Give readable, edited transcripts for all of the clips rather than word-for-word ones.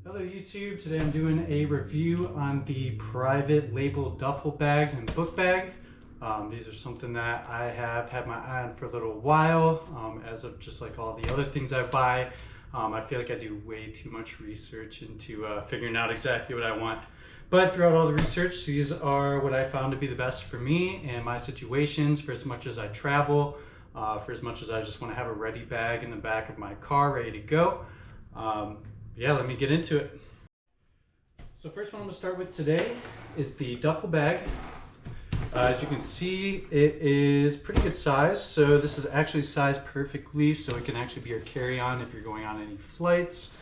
Hello YouTube, today I'm doing a review on the Private Label Duffel bags and book bag. These are something that I have had my eye on for a little while. As of just like all the other things I buy, I feel like I do way too much research into figuring out exactly what I want. But throughout all the research, these are what I found to be the best for me and my situations, for as much as I travel, for as much as I just want to have a ready bag in the back of my car ready to go. Yeah, let me get into it. So first one I'm going to start with today is the duffel bag. As you can see, it is pretty good size. So this is actually sized perfectly, so it can actually be your carry-on if you're going on any flights.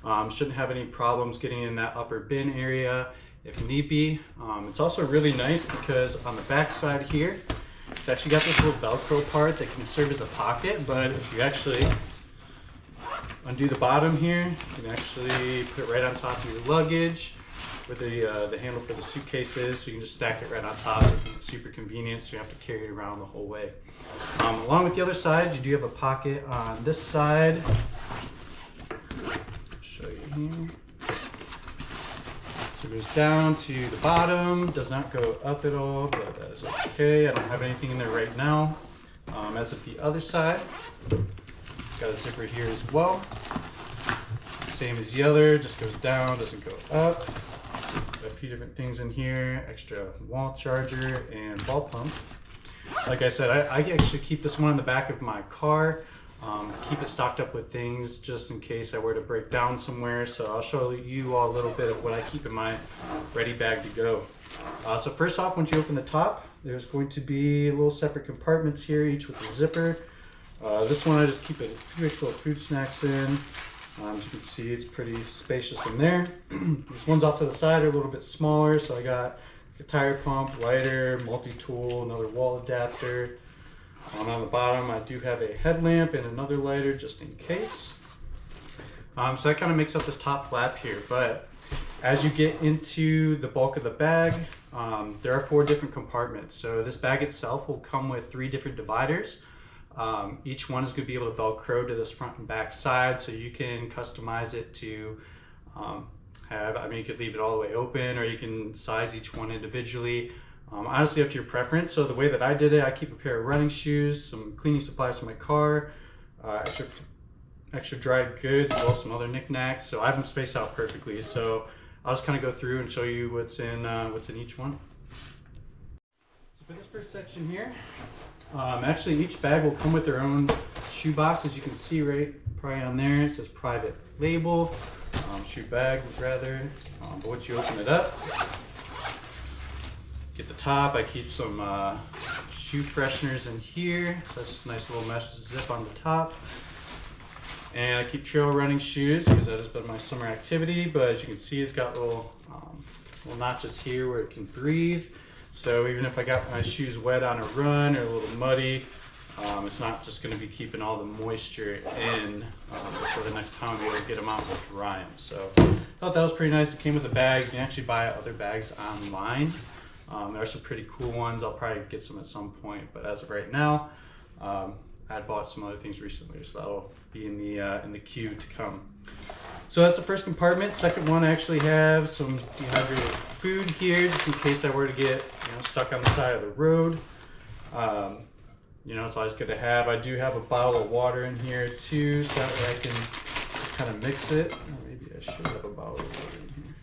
Shouldn't have any problems getting in that upper bin area if need be. It's also really nice because on the back side here, it's actually got this little Velcro part that can serve as a pocket, but if you actually undo the bottom here, you can actually put it right on top of your luggage with the handle for the suitcases, so you can just stack it right on top. It's super convenient, so you have to carry it around the whole way. Along with the other side, you do have a pocket on this side. I'll show you here. So it goes down to the bottom, does not go up at all, but that is okay. I don't have anything in there right now. As of the other side, it's got a zipper here as well. Same as the other, just goes down, doesn't go up. Got a few different things in here, extra wall charger and ball pump. Like I said, I actually keep this one in the back of my car. Keep it stocked up with things just in case I were to break down somewhere. So I'll show you all a little bit of what I keep in my ready bag to go. So first off, once you open the top, there's going to be little separate compartments here, each with a zipper. This one I just keep a few extra little food snacks in. As you can see, it's pretty spacious in there. These ones off to the side are a little bit smaller, so I got a tire pump, lighter, multi-tool, another wall adapter. On the bottom, I do have a headlamp and another lighter just in case. So that kind of makes up this top flap here, but as you get into the bulk of the bag, there are 4 different compartments. So this bag itself will come with 3 different dividers. Each one is going to be able to Velcro to this front and back side, so you can customize it to you could leave it all the way open, or you can size each one individually. Honestly, up to your preference. So the way that I did it, I keep a pair of running shoes, some cleaning supplies for my car, extra dried goods, as well as some other knickknacks. So I have them spaced out perfectly. So I'll just kind of go through and show you what's in each one. So for this first section here, actually each bag will come with their own shoe box. As you can see right probably on there, it says Private Label, shoe bag rather. But once you open it up, get the top, I keep some shoe fresheners in here. So that's just a nice little mesh zip on the top. And I keep trail running shoes because that has been my summer activity. But as you can see, it's got little notches here where it can breathe. So even if I got my shoes wet on a run or a little muddy, it's not just going to be keeping all the moisture in for the next time I'll be able to get them out and dry them. So I thought that was pretty nice. It came with a bag. You can actually buy other bags online. There are some pretty cool ones. I'll probably get some at some point, but as of right now, I bought some other things recently, so that'll be in the queue to come. So that's the first compartment. Second one, I actually have some dehydrated food here, just in case I were to get stuck on the side of the road. It's always good to have. I do have a bottle of water in here too, so that way I can just kind of mix it. Or maybe I should have a bottle of water in here.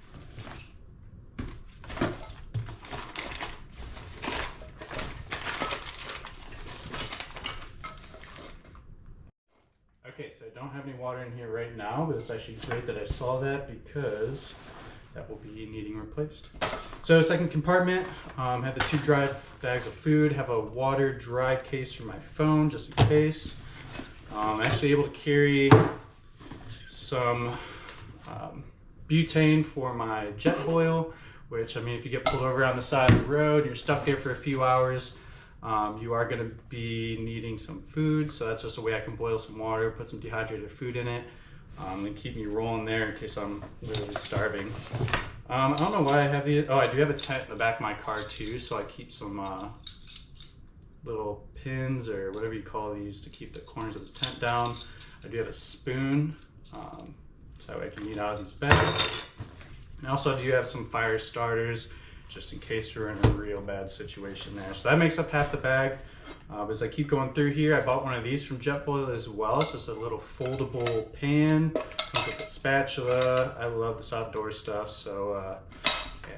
Okay, so I don't have any water in here right now, but it's actually great that I saw that because that will be needing replaced. So second compartment, have the 2 dry bags of food, have a water dry case for my phone just in case. I'm actually able to carry some butane for my jet boil, which if you get pulled over on the side of the road and you're stuck there for a few hours, you are going to be needing some food, so that's just a way I can boil some water, put some dehydrated food in it, and keep me rolling there in case I'm literally starving. I don't know why I have these. Oh, I do have a tent in the back of my car too, so I keep some little pins or whatever you call these to keep the corners of the tent down. I do have a spoon so that way I can eat out of these bags. And also I do have some fire starters just in case we're in a real bad situation there. So that makes up half the bag. As I keep going through here, I bought one of these from Jetboil as well. It's just a little foldable pan. Comes with a spatula. I love this outdoor stuff, so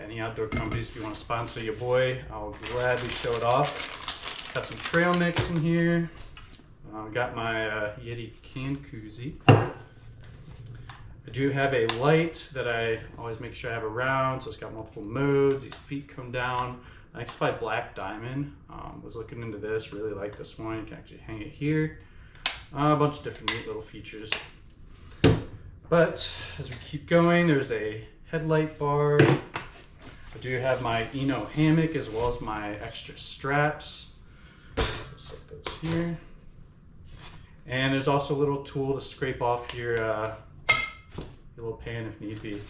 any outdoor companies, if you want to sponsor your boy, I'll gladly show it off. Got some trail mix in here. Got my Yeti can koozie. I do have a light that I always make sure I have around, so it's got multiple modes. These feet come down. I think it's by Black Diamond. Was looking into this, really like this one. You can actually hang it here. A bunch of different neat little features. But as we keep going, there's a headlight bar. I do have my Eno hammock as well as my extra straps. Just set those here. And there's also a little tool to scrape off your little pan if need be.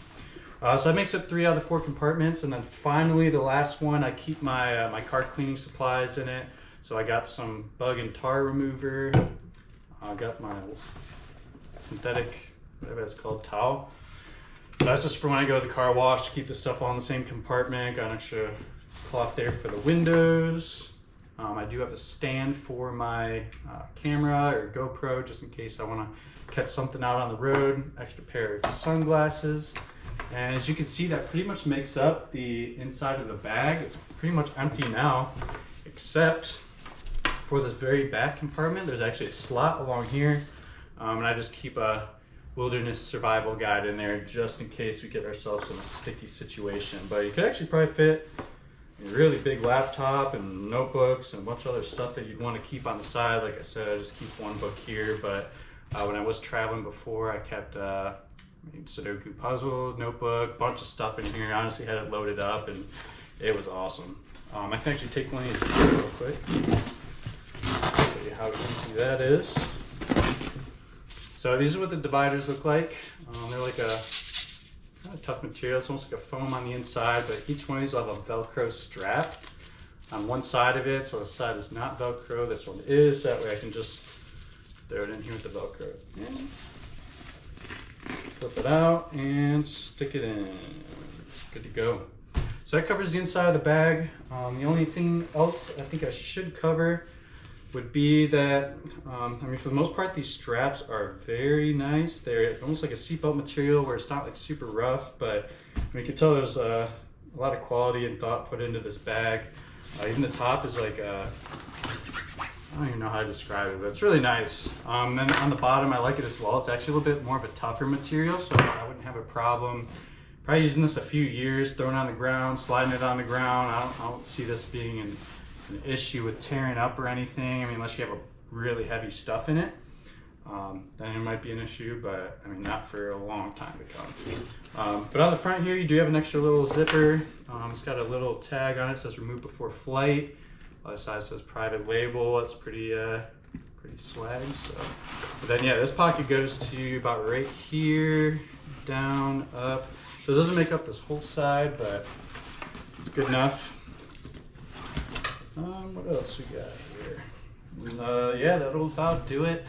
So that makes up 3 out of the 4 compartments. And then finally, the last one, I keep my my car cleaning supplies in it. So I got some bug and tar remover. I got my synthetic, whatever it's called, towel. So that's just for when I go to the car wash to keep the stuff all in the same compartment. Got an extra cloth there for the windows. I do have a stand for my camera or GoPro just in case I want to catch something out on the road. Extra pair of sunglasses. And as you can see, that pretty much makes up the inside of the bag. It's pretty much empty now, except for this very back compartment. There's actually a slot along here. And I just keep a wilderness survival guide in there just in case we get ourselves in a sticky situation. But you could actually probably fit a really big laptop and notebooks and a bunch of other stuff that you'd want to keep on the side. Like I said, I just keep one book here, but when I was traveling before, I kept Sudoku puzzle, notebook, bunch of stuff in here. I honestly had it loaded up and it was awesome. I can actually take one of these real quick. Show you how easy that is. So these are what the dividers look like. They're like a kind of tough material. It's almost like a foam on the inside, but each one of these will have a Velcro strap on one side of it. So the side is not Velcro, this one is. That way I can just throw it in here with the Velcro. And flip it out and stick it in. It's good to go. So that covers the inside of the bag. The only thing else I think I should cover would be that, I mean, for the most part, these straps are very nice. They're almost like a seatbelt material where it's not like super rough, but you can tell there's a lot of quality and thought put into this bag. Even the top is like I don't even know how to describe it, but it's really nice. And then on the bottom, I like it as well. It's actually a little bit more of a tougher material, so I wouldn't have a problem probably using this a few years, throwing it on the ground, sliding it on the ground. I don't see this being an issue with tearing up or anything. I mean, unless you have a really heavy stuff in it, then it might be an issue, but I mean, not for a long time to come. But on the front here, you do have an extra little zipper. It's got a little tag on it. It says remove before flight. Other side says private label. It's pretty swag. So, but then yeah, this pocket goes to about right here, down, up. So it doesn't make up this whole side, but it's good enough. What else we got here? Yeah, that'll about do it.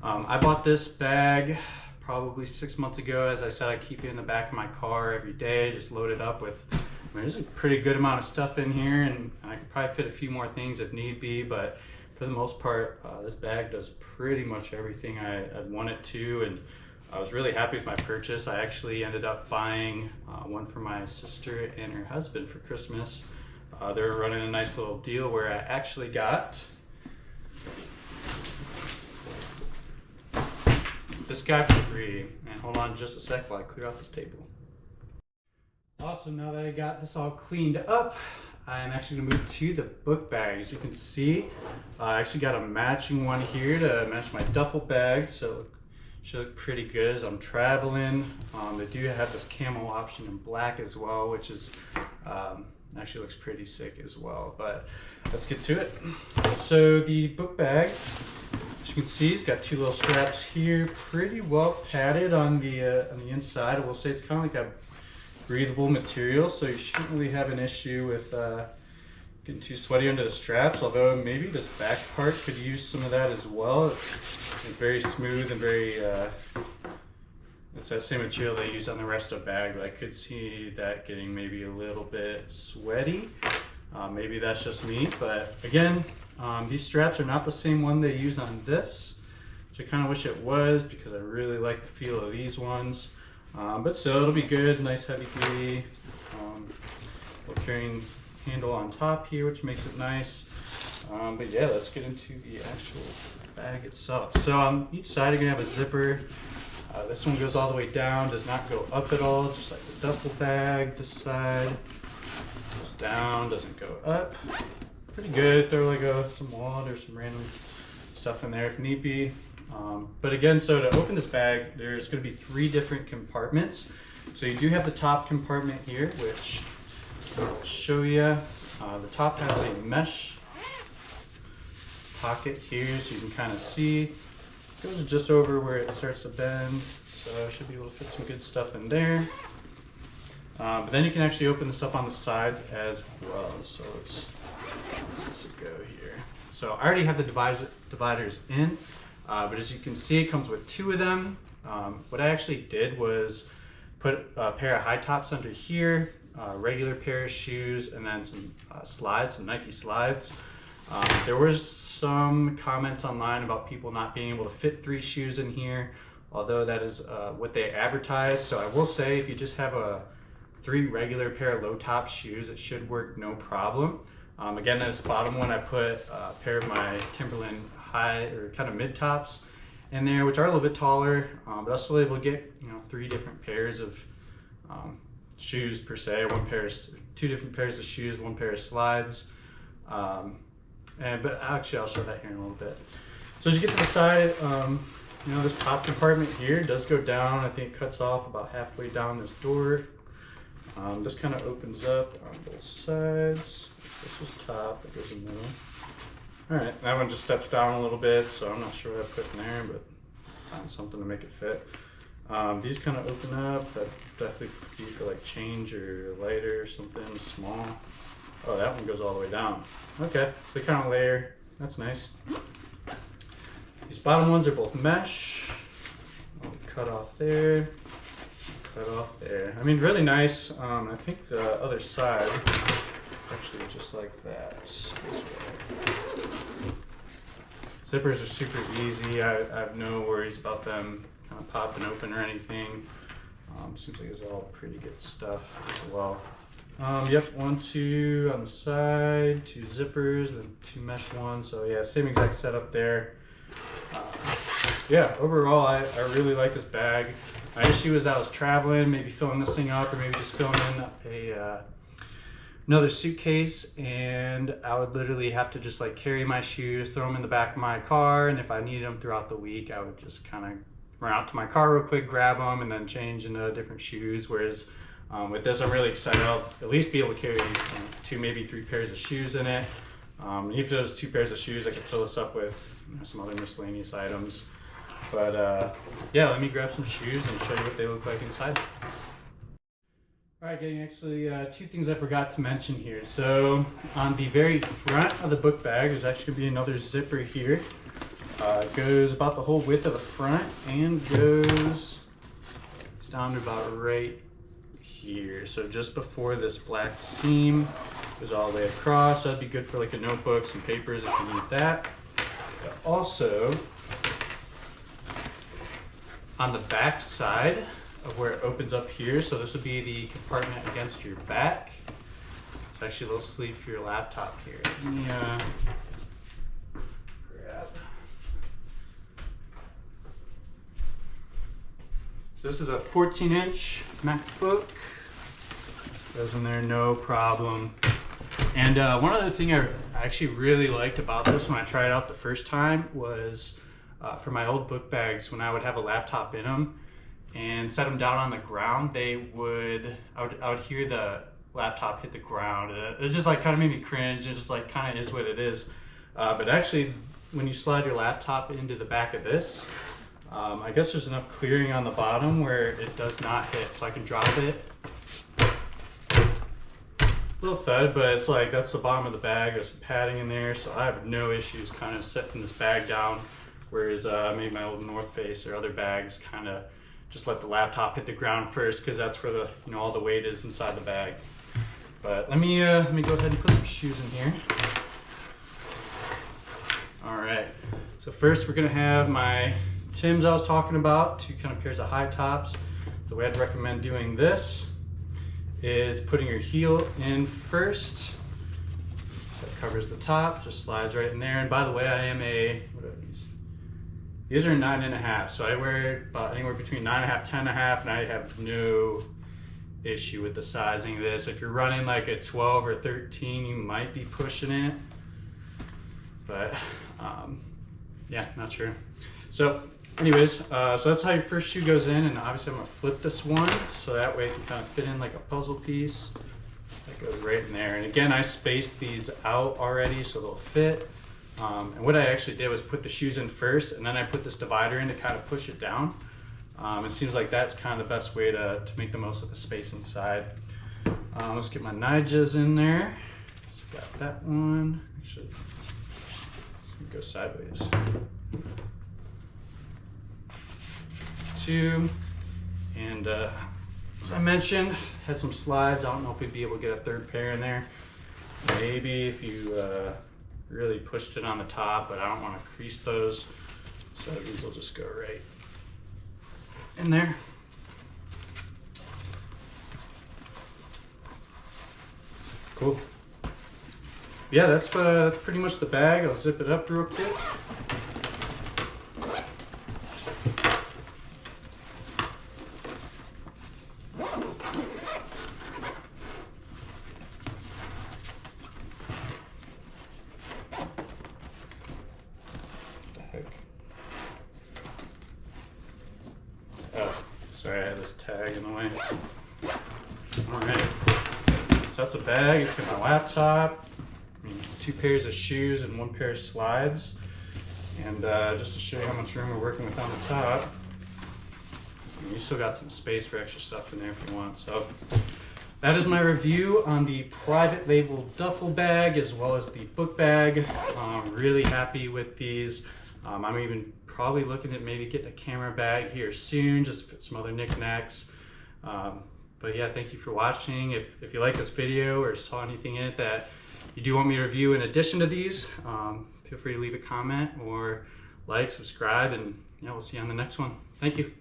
I bought this bag probably 6 months ago. As I said, I keep it in the back of my car every day, just load it up with, I mean, there's a pretty good amount of stuff in here, and I could probably fit a few more things if need be, but for the most part, this bag does pretty much everything I'd want it to, and I was really happy with my purchase. I actually ended up buying one for my sister and her husband for Christmas. They were running a nice little deal where I actually got this guy for free. And hold on just a sec while I clear off this table. Awesome, now that I got this all cleaned up, I'm actually gonna move to the book bag. As you can see, I actually got a matching one here to match my duffel bag, so it should look pretty good as I'm traveling. They do have this camo option in black as well, which is actually looks pretty sick as well, but let's get to it. So the book bag, as you can see, it's got 2 little straps here, pretty well padded on the inside. I will say it's kind of like a breathable material, so you shouldn't really have an issue with getting too sweaty under the straps, although maybe this back part could use some of that as well. It's very smooth and very It's that same material they use on the rest of the bag, but I could see that getting maybe a little bit sweaty. Maybe that's just me, but again, these straps are not the same one they use on this, which I kind of wish it was because I really like the feel of these ones. But still, it'll be good, nice heavy duty. Little carrying handle on top here, which makes it nice. But yeah, let's get into the actual bag itself. So on each side, you're gonna have a zipper. This one goes all the way down, does not go up at all, just like the duffel bag. This side goes down, doesn't go up. Pretty good. Throw like some wallet or some random stuff in there if need be. But again, so to open this bag, there's going to be 3 different compartments. So you do have the top compartment here, which I'll show you. The top has a mesh pocket here, so you can kind of see. It goes just over where it starts to bend, so I should be able to fit some good stuff in there. But then you can actually open this up on the sides as well. So let's go here. So I already have the dividers in, but as you can see, it comes with 2 of them. What I actually did was put a pair of high tops under here, a regular pair of shoes, and then some slides, some Nike slides. There were some comments online about people not being able to fit 3 shoes in here, although that is what they advertise. So I will say, if you just have a 3 regular pair of low top shoes, it should work no problem. Again, this bottom one, I put a pair of my Timberland high or kind of mid tops in there, which are a little bit taller, but I was still able to get 3 different pairs of shoes per se, 2 different pairs of shoes, 1 pair of slides. But actually, I'll show that here in a little bit. So as you get to the side, this top compartment here does go down. I think it cuts off about halfway down this door. This kind of opens up on both sides. This was top, it goes in the middle. All right, that one just steps down a little bit, so I'm not sure what I put in there, but found something to make it fit. These kind of open up. That definitely be for like change or lighter or something small. Oh, that one goes all the way down. Okay, so they kind of layer. That's nice. These bottom ones are both mesh. I'll cut off there. Cut off there. I mean, really nice. I think the other side is actually just like that. This way. Zippers are super easy. I have no worries about them kind of popping open or anything. Seems like it's all pretty good stuff as well. Yep, 1, 2 on the side, 2 zippers, and 2 mesh ones. So yeah, same exact setup there. Yeah, overall, I really like this bag. My issue was I was traveling, maybe filling this thing up, or maybe just filling in another suitcase, and I would literally have to just like carry my shoes, throw them in the back of my car, and if I needed them throughout the week, I would just kind of run out to my car real quick, grab them, and then change into different shoes. Whereas with this, I'm really excited. I'll at least be able to carry 2, maybe 3 pairs of shoes in it. Even if those 2 pairs of shoes, I could fill this up with some other miscellaneous items. But yeah, let me grab some shoes and show you what they look like inside. All right, gang, actually 2 things I forgot to mention here. So on the very front of the book bag, there's actually gonna be another zipper here. It goes about the whole width of the front and goes down to about right here. So just before this black seam, goes all the way across. That'd be good for like a notebook, some papers if you need that. But also, on the back side of where it opens up here, so this would be the compartment against your back. It's actually a little sleeve for your laptop here. Let me grab. So this is a 14-inch MacBook. Goes in there no problem. And one other thing I actually really liked about this when I tried it out the first time was for my old book bags, when I would have a laptop in them and set them down on the ground, I would hear the laptop hit the ground. It just like kind of made me cringe. It just like kind of is what it is. But actually, when you slide your laptop into the back of this, I guess there's enough clearing on the bottom where it does not hit, so I can drop it. Little thud, but it's like that's the bottom of the bag. There's some padding in there, so I have no issues kind of setting this bag down. Whereas maybe my old North Face or other bags kind of just let the laptop hit the ground first, because that's where the all the weight is inside the bag. But let me go ahead and put some shoes in here. All right, so first we're gonna have my Timbs I was talking about, 2 kind of pairs of high tops. The way I'd recommend doing this is putting your heel in first. So that covers the top, just slides right in there. And by the way, I am what are these? These are 9.5, so I wear about anywhere between 9.5, 10.5, and I have no issue with the sizing of this. If you're running like a 12 or 13, you might be pushing it, but yeah, not sure. So anyways, so that's how your first shoe goes in, and obviously I'm gonna flip this one so that way it can kind of fit in like a puzzle piece. That goes right in there. And again, I spaced these out already so they'll fit. And what I actually did was put the shoes in first, and then I put this divider in to kind of push it down. It seems like that's kind of the best way to make the most of the space inside. Let's get my Nijas in there. So got that one. Actually, go sideways. 2, and as I mentioned, had some slides. I don't know if we'd be able to get a 3rd pair in there. Maybe if you really pushed it on the top, but I don't want to crease those, so these will just go right in there. Cool. Yeah, that's pretty much the bag. I'll zip it up real quick. Oh, sorry, I had this tag in the way. Alright, so that's a bag. It's got my laptop, 2 pairs of shoes, and 1 pair of slides. And just to show you how much room we're working with on the top, you still got some space for extra stuff in there if you want. So that is my review on the Private Label Duffel bag as well as the book bag. Really happy with these. I'm even probably looking at maybe getting a camera bag here soon, just to fit some other knickknacks. But yeah, thank you for watching. If you like this video or saw anything in it that you do want me to review in addition to these, feel free to leave a comment or like, subscribe, and yeah, we'll see you on the next one. Thank you.